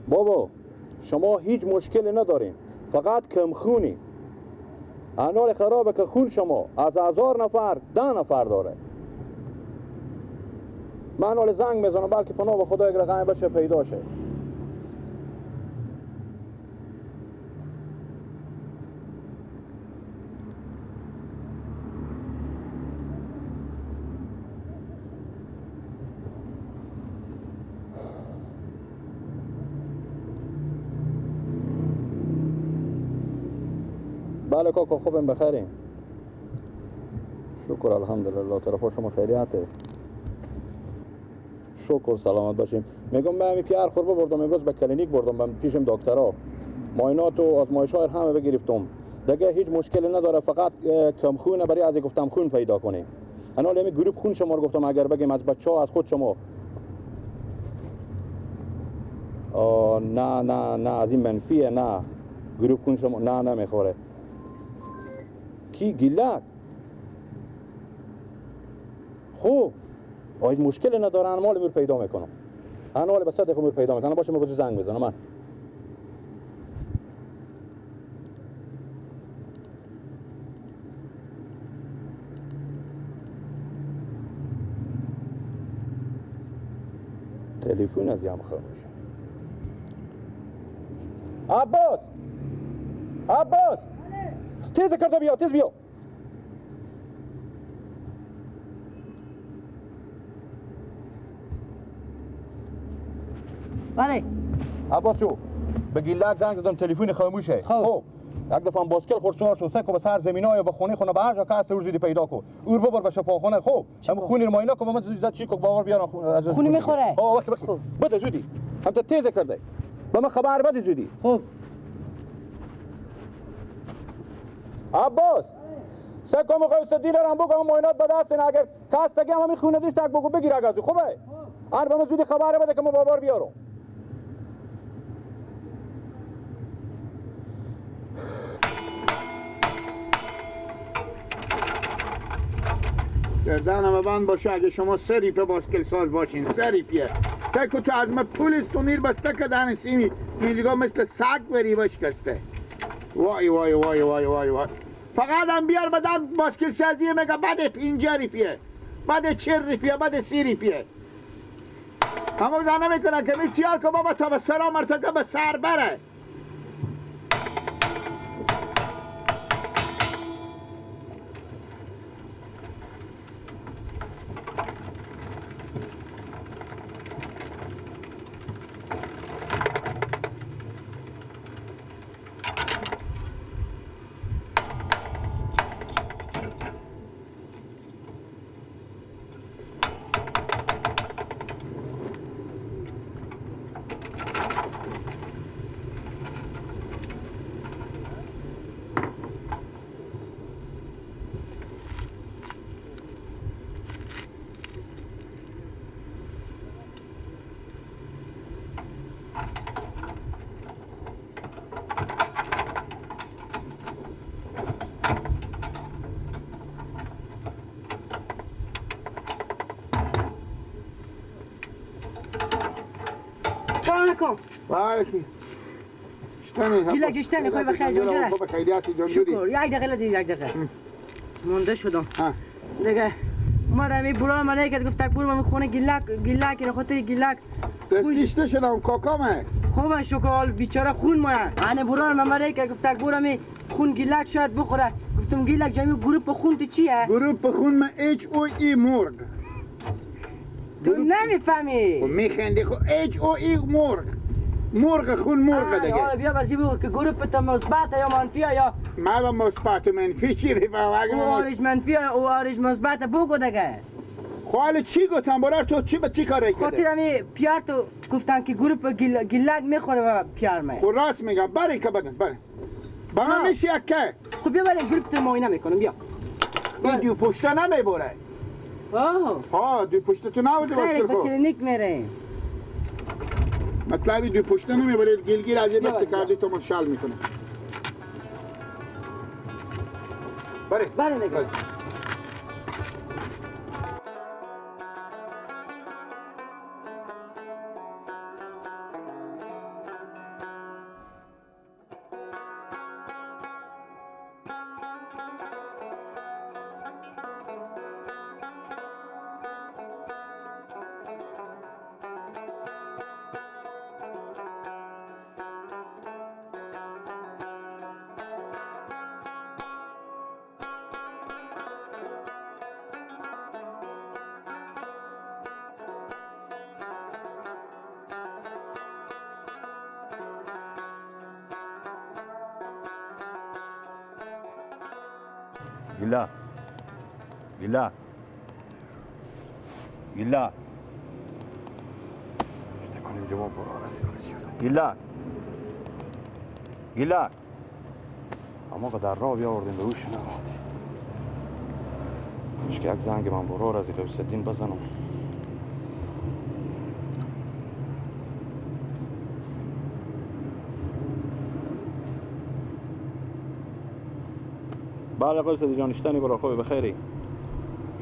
بابا شما هیچ مشکلی ندارین، فقط کم خونی. انال خرابه که خون شما از 1000 نفر 10 نفر داره. من حال زنگ میزنم بلکه پناه به خدا یک رقم بشه پیدا شه. بله کاکا خوبم بخیریم. شکر الحمدلله. طرفا شما خیریته؟ شکر سلامت باشیم. میگم به همین پیار خوربه بردم امروز به کلینیک بردم پیشم دکترها معاینات و آزمایش های همه بگرفتم دیگه هیچ مشکلی نداره فقط کم خونه برای از گفتم خون پیدا کنیم. انا همین گروپ خون شما رو گفتم اگر بگیم از بچه‌ها از خود شما نه از این منفیه نه گروپ خون شما نه نمیخوره. کی گیلک؟ خوب آید مشکل نداره انمال امور پیدا میکنم. انمال به صدق امور پیدا میکنم. باشه من زنگ بزنم. من تلفن از یم خاموشه. عباس تیز کرده بیا تیز بیا. بله عباس جو به گیلک زنگ دادم تلفن خاموشه. خب یک دفعه باسکل خورسونار شد سکو به سر زمینای یا به خونه به هر جا که هست زودی پیدا کو اور ببر به شفاخانه. خب هم خونی رو ماینا کو من زد چی کو باور بیارم از خونی میخوره. خب بده زودی هم تو تیز کرده به من خبر بده زودی. خب عباس سکو مقایسه دیلرم بگم ماینات به دست نه اگر کاستگی هم خونه دیست تک بگو بگیر از خوبه هر به من زودی خبر بده که من باور بیارم. گردنم بند باشه اگه شما سریپه باسکل ساز باشین سریپیه سکو تو از ما پولیس تو نیر بسته که دهن سیمی اینجا مثل سگ بری بشکسته. وای وای وای وای وای وای فقط هم بیار بدم باسکل سازیه مگه بعد 5 ریپیه بعد 4 ریپیه بعد 3 ریپیه همون زنه میکنه که میتیار که بابا تا به سرا مرتکه به سر بره. کن بله اشتنی گیلک اشتنی خوی بخیر جان خوب خیلیاتی جان جوری شکر یک دقیقه لدی یک دقیقه مونده شدم دیگه اومدم این برای من نگه گفت تک برو من خونه گیلک اینه خاطر گیلک دستیشته شدم کاکامه خوبه شکر بیچاره خون مایه انه برای من نگه گفت تک برو من خون گیلک شاید بخوره گفتم گیلک جمعی گروپ خون تو چیه؟ گروپ خون من HOE مرغ تو نمیفهمی میخندی خب HOE مرغ خون مرغ دیگه حالا بیا بازی بگو که گروپ تا مثبت یا منفیه یا ما با مثبت و منفی چی میفهمم او آرش منفیه او آرش مثبت بگو دیگه خاله چی گفتم برای تو چی به چی کاری کرده خاطر همی پیار تو گفتن که گروپ گیلک میخوره و پیار می خب راست میگم برای که بدن برای با من میشه که خب بیا برای گروپ تو معاینه میکنم بیا این دو پشته نمیبره ها دو پشته تو نورده باسکل خب کلینیک میره مطلبی دو پشته نمیبره گلگیر از یه بفته کردی تو من شل میکنه بره نگه گیلا گیلا گیلا işte کنیم جواب برو آرزی گیلا گیلا اما در راه بیاوردیم به هوش نماد که یک زنگ من برو آرزی غوث‌الدین بزنم بله غوث‌الدین جان اشتنی برا خوبی بخیری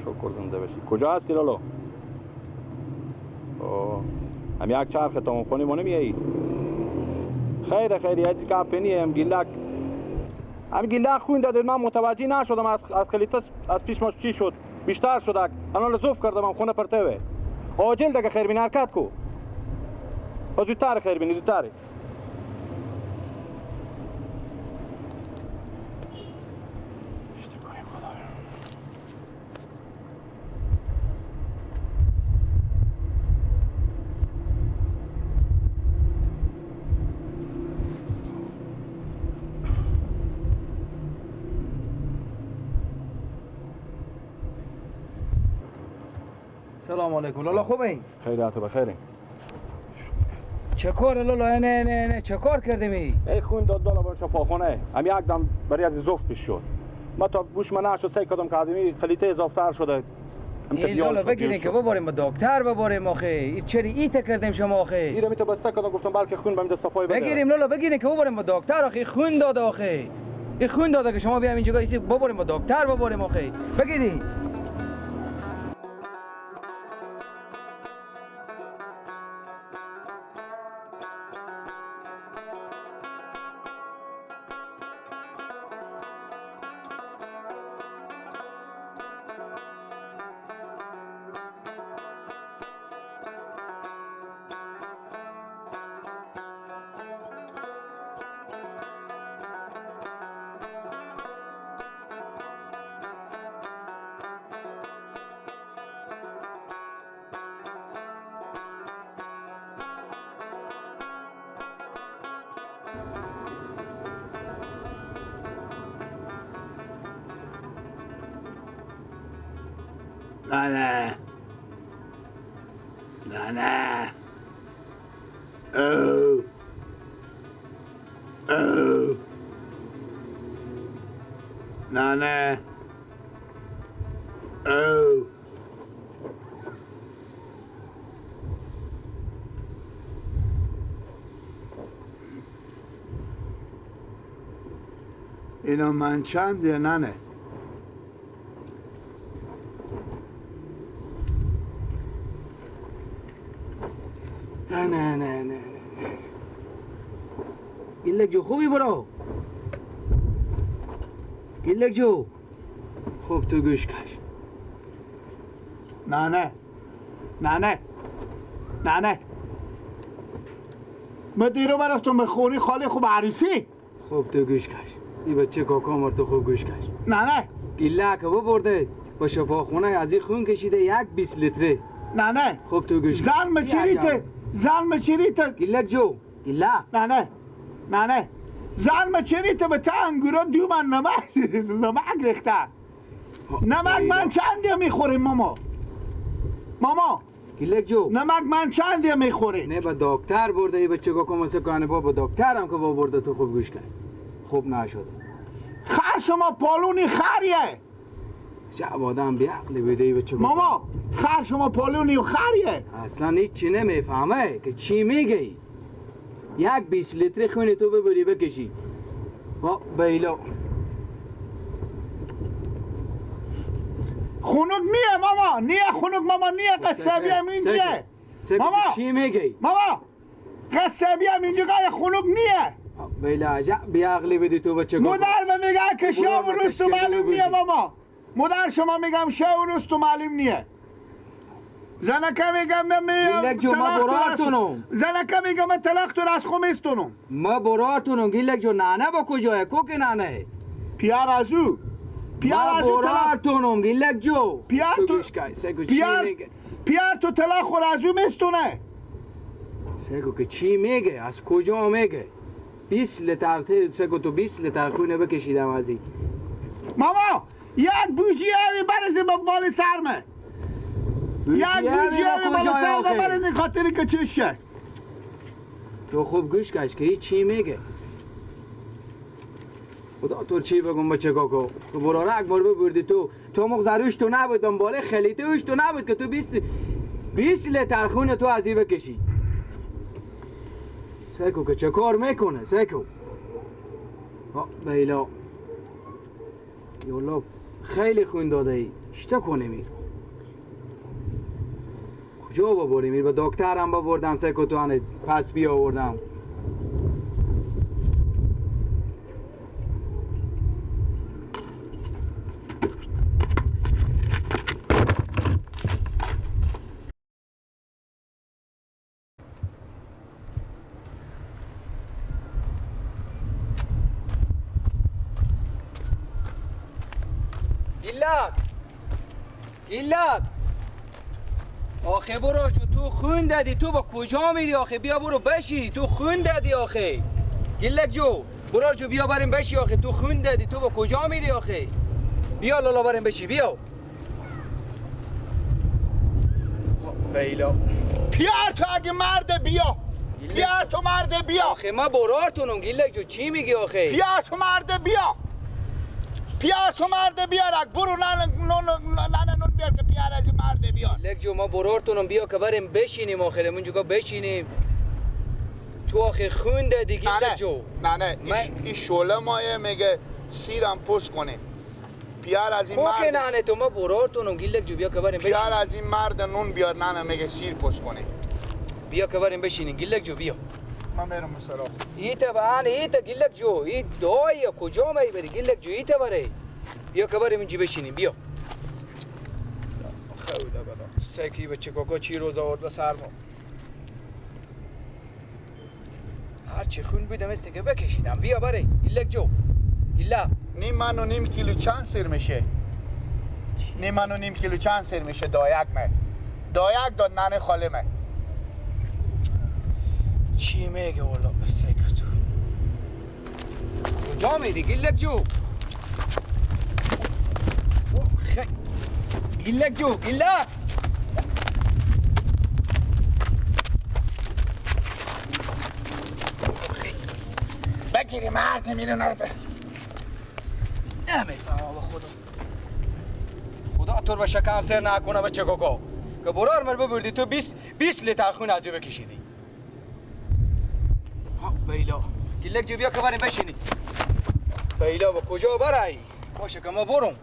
شکر زنده باشی کجا هستی لالو هم یک چرخ تا خونی ما نمیایی خیره خیری هیچ کپنی هم گیلک خون دادید من متوجه نشدم از خلیت از پیش ماش چی شد بیشتر شد الان زوف کردم خونه پرتوه عاجل دیگه خیر بین حرکت کو زودتر خیر بینی زودتر سلام علیکم لالا خوبه؟ خیریات بخیری چه کار لالا؟ نه چه کار کردیم ای خون داد بالا برو شفاخانه هم یک دم برای از زفت پیش شد ما تا گوش من نشد سعی کردم که آدمی خلیته اضافتر شده این لالا بگیرین که ببریم به دکتر ببریم آخه چری ایت کردیم شما آخه ایره می تو بسته کردم گفتم بلکه خون بهم دست پای بده بگیریم لالا بگیرین که ببریم به دکتر آخه خون داده آخه این خون داده که شما بیایم اینجا ببریم به دکتر ببریم آخه بگیرین نه او نه او اینا من چنده نه نه گیلک جو خوبی برو گیلک جو خوب تو گوش کش نه ما دیرو برفتم به خوری خالی خوب عروسی خوب تو گوش کش این بچه کاکا مر تو خوب گوش کش نه گیلک برده با شفاخونه از این خون کشیده 20 لیتره نه خوب تو گوش کش زلمه چریته گیلک جو گیلک نه زلمه چریته به تا انگورا دو من نمک ریخته نمک من چنده میخوریم ماما گیلک جو نمک من چنده میخوریم نه با دکتر برده ای بچه کاکا مسه کنه با دکتر هم که با برده تو خوب گوش کن خوب نشده خر شما پالونی خریه شب آدم بیعقلی بده ای بچه کاکا ماما خر شما پالونی و خریه اصلا هیچ چی نمیفهمه که چی میگی 20 لیتر خونی تو ببری بکشی با بیلا خونک نیه ماما نیه قصبی هم اینجه ماما چی میگی ماما قصبی هم اینجا که خونک نیه بیلا عجب بیعقلی بدی تو بچه کاکا مادر به میگه که شب و روز تو معلوم نیه ماما مادر شما میگم شب و روز تو معلوم نیه زنکه میگم گیلک جو ما براتونم زنکه میگم طلاق تو از خو میستونم ما براتونم گیلک جو نانه با کجاه کو که نانه پیار ازو براتونم گیلک جو پیار تو طلاق خور ازو میستونه سگو که چی میگه از کجا میگه 20 لیتر سگو تو 20 لیتر خونه بکشیدم از این ماما یک بوجی همی برزی با بال سرمه یک بوجی همی بال سرمه برزی خاطری که چشه تو خوب گوش کش که چی میگه خدا تو چی بگم بچه کاکو تو براره اکبر ببردی تو مغزروش تو نبود دنباله خلیته وش تو نبود که تو 20 لیتر خون تو ازی بکشی سیکو که چه کار میکنه سیکو بیلا یالا خیلی خون داده ای اشتا کنه میر کجا ببری میر به دکترم ببردم سیکو تو هنه پس بیا آوردم گیلک آخه برو تو خون دادی تو با کجا میری آخه بیا برو بشی تو خون دادی آخه گیلک جو برو بیا بریم بشی آخه تو خون دادی تو با کجا میری آخه بیا لالا بریم بشی بیا بیلا پیار تو اگه مرد بیا پیار تو مرد بیا آخه ما برارتونم گیلک جو چی میگی آخه پیار تو مرد بیا پیار تو مرد بیار برو نون بیار که پیار از مرد بیار گیلک جو ما برارتونم بیا که بریم بشینیم آخه منجا بشینیم تو آخه خون دادی گیلک جو نه این شوله مایه میگه سیرم پست کنه پیار از این مرد نه تو ما برارتونم گیلک جو بیا که بریم بشینیم پیار از این مرد نون بیار نه میگه سیر پست کنه بیا که بریم بشینیم گیلک جو بیا من میرم مستراح ایتا بهانه ایتا گیلک جو ای دعایی کجا می بری گیلک جو ایتا بره بیا که بریم اینجا بشینیم بیا خیلی بلا سکی بچه کاکا چی روز آورد به سر ما هرچی خون بودم است که بکشیدم بیا بره گیلک جو گیلا نیم من و نیم کیلو چند سر میشه نیم من و نیم کیلو چند سر میشه دایک داد ننه خاله مه چی میگه والا سکو تو کجا میری گیلک جو گیلک جو گیلک بگیری مرد میره نرده نمیفهمم به خدا تو رو به شکم سر نکنه بچه کاکا که برار مر ببردی تو 20 لیتر خون از بکشیدی بیلا گیلک جو بیا که بریم بشینی بیلا با کجا برای باشه که ما برم